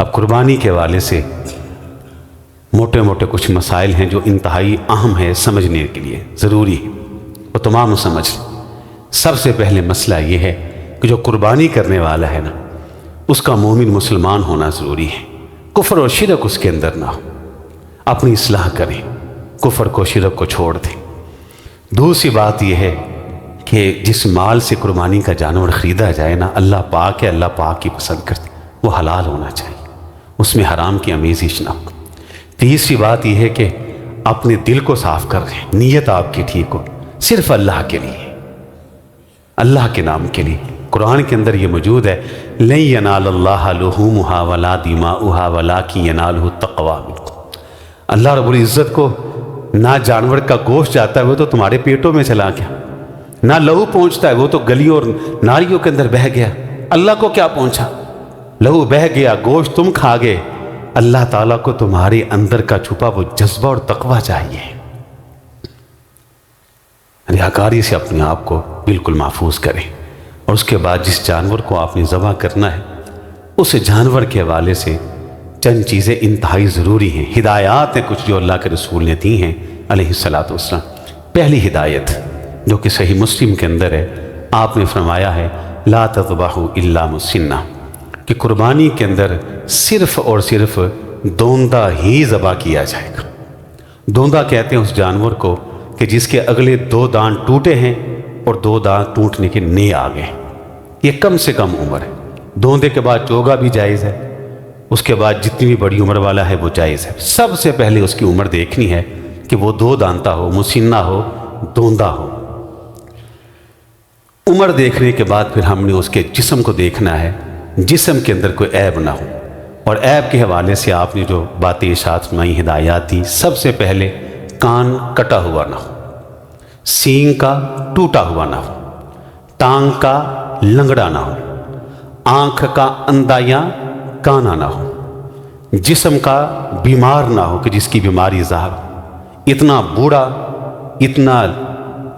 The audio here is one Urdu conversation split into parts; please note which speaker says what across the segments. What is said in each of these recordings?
Speaker 1: اب قربانی کے حوالے سے موٹے موٹے کچھ مسائل ہیں جو انتہائی اہم ہے سمجھنے کے لیے ضروری ہے، وہ تمام سمجھ لیں۔ سب سے پہلے مسئلہ یہ ہے کہ جو قربانی کرنے والا ہے نا، اس کا مومن مسلمان ہونا ضروری ہے، کفر اور شرک اس کے اندر نہ ہو۔ اپنی اصلاح کریں، کفر کو شرک کو چھوڑ دیں۔ دوسری بات یہ ہے کہ جس مال سے قربانی کا جانور خریدا جائے نا، اللہ پاک ہے، اللہ پاک کی پسند کرتے، وہ حلال ہونا چاہیے، اس میں حرام کی آمیزش نہ ہو۔ تیسری بات یہ ہے کہ اپنے دل کو صاف کر رہے ہیں، نیت آپ کی ٹھیک ہو، صرف اللہ کے لیے، اللہ کے نام کے لیے۔ قرآن کے اندر یہ موجود ہے، لن ینال اللہ لحومھا ولا دماؤھا ولکن ینالہ التقوی منکم۔ اللہ رب العزت کو نہ جانور کا گوشت جاتا ہے وہ تو تمہارے پیٹوں میں چلا گیا، نہ لہو پہنچتا ہے وہ تو گلیوں اور نالیوں کے اندر بہہ گیا، اللہ کو کیا پہنچا؟ لہو بہہ گیا، گوشت تم کھا گئے، اللہ تعالیٰ کو تمہارے اندر کا چھپا وہ جذبہ اور تقوی چاہیے۔ ریاکاری سے اپنے آپ کو بالکل محفوظ کریں، اور اس کے بعد جس جانور کو آپ نے ذبح کرنا ہے اس جانور کے حوالے سے چند چیزیں انتہائی ضروری ہیں، ہدایات ہیں کچھ جو اللہ کے رسول نے دی ہیں علیہ الصلاۃ والسلام۔ پہلی ہدایت جو کہ صحیح مسلم کے اندر ہے، آپ نے فرمایا ہے لا تذبحوا الا مسنہ، کہ قربانی کے اندر صرف اور صرف دوندہ ہی ذبح کیا جائے گا۔ دوندہ کہتے ہیں اس جانور کو کہ جس کے اگلے 2 دانت ٹوٹے ہیں اور 2 دانت ٹوٹنے کے نئے آ گئے، یہ کم سے کم عمر ہے۔ دوندے کے بعد چوگا بھی جائز ہے، اس کے بعد جتنی بھی بڑی عمر والا ہے وہ جائز ہے۔ سب سے پہلے اس کی عمر دیکھنی ہے کہ وہ 2 دانتہ ہو، مسنہ ہو، دوندہ ہو۔ عمر دیکھنے کے بعد پھر ہم نے اس کے جسم کو دیکھنا ہے، جسم کے اندر کوئی عیب نہ ہو، اور عیب کے حوالے سے آپ نے جو باتیں ارشاد فرمائی، ہدایات دی، سب سے پہلے کان کٹا ہوا نہ ہو، سینگ کا ٹوٹا ہوا نہ ہو، ٹانگ کا لنگڑا نہ ہو، آنکھ کا اندھا یا کانا نہ ہو، جسم کا بیمار نہ ہو کہ جس کی بیماری ظاہر ہو، اتنا بوڑھا، اتنا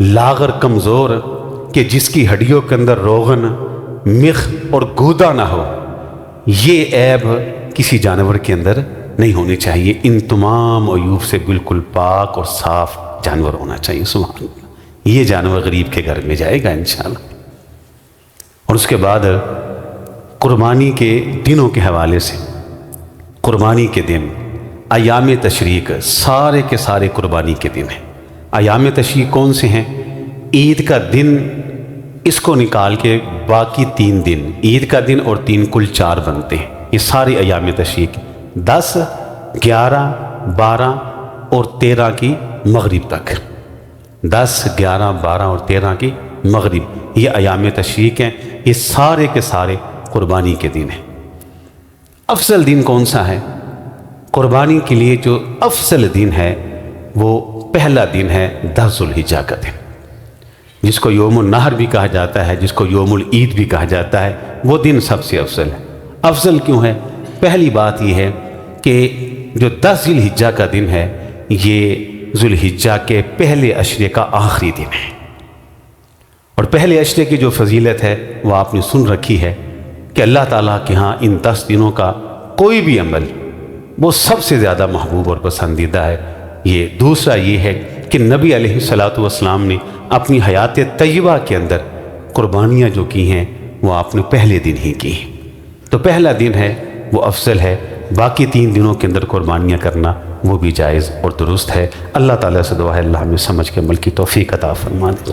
Speaker 1: لاغر کمزور کہ جس کی ہڈیوں کے اندر روغن، مخ اور گودا نہ ہو۔ یہ عیب کسی جانور کے اندر نہیں ہونی چاہیے، ان تمام عیوب سے بالکل پاک اور صاف جانور ہونا چاہیے۔ سبحان اللہ، یہ جانور غریب کے گھر میں جائے گا انشاءاللہ۔ اور اس کے بعد قربانی کے دنوں کے حوالے سے، قربانی کے دن ایام تشریق سارے کے سارے قربانی کے دن ہیں۔ ایام تشریق کون سے ہیں؟ عید کا دن اس کو نکال کے باقی 3 دن، عید کا دن اور 3 کل 4 بنتے ہیں، یہ سارے ایام تشریق 10، 11، 12 اور 13 کی مغرب تک، 10، 11، 12 اور 13 کی مغرب، یہ ایام تشریق ہیں، یہ سارے کے سارے قربانی کے دن ہیں۔ افضل دن کون سا ہے؟ قربانی کے لیے جو افضل دن ہے وہ پہلا دن ہے 10 ذو الحجہ کا دن، جس کو یوم النحر بھی کہا جاتا ہے، جس کو یوم العید بھی کہا جاتا ہے، وہ دن سب سے افضل ہے۔ افضل کیوں ہے؟ پہلی بات یہ ہے کہ جو 10 ذی الحجہ کا دن ہے یہ ذو الحجہ کے پہلے عشرے کا آخری دن ہے، اور پہلے عشرے کی جو فضیلت ہے وہ آپ نے سن رکھی ہے کہ اللہ تعالیٰ کے ہاں ان 10 دنوں کا کوئی بھی عمل وہ سب سے زیادہ محبوب اور پسندیدہ ہے۔ یہ دوسرا یہ ہے کہ نبی علیہ الصلاۃ والسلام نے اپنی حیات طیبہ کے اندر قربانیاں جو کی ہیں وہ آپ نے پہلے دن ہی کی ہیں، تو پہلا دن ہے وہ افضل ہے، باقی 3 دنوں کے اندر قربانیاں کرنا وہ بھی جائز اور درست ہے۔ اللہ تعالیٰ سے دعا ہے اللہ ہمیں سمجھ کے عمل کی توفیق عطا فرمائے۔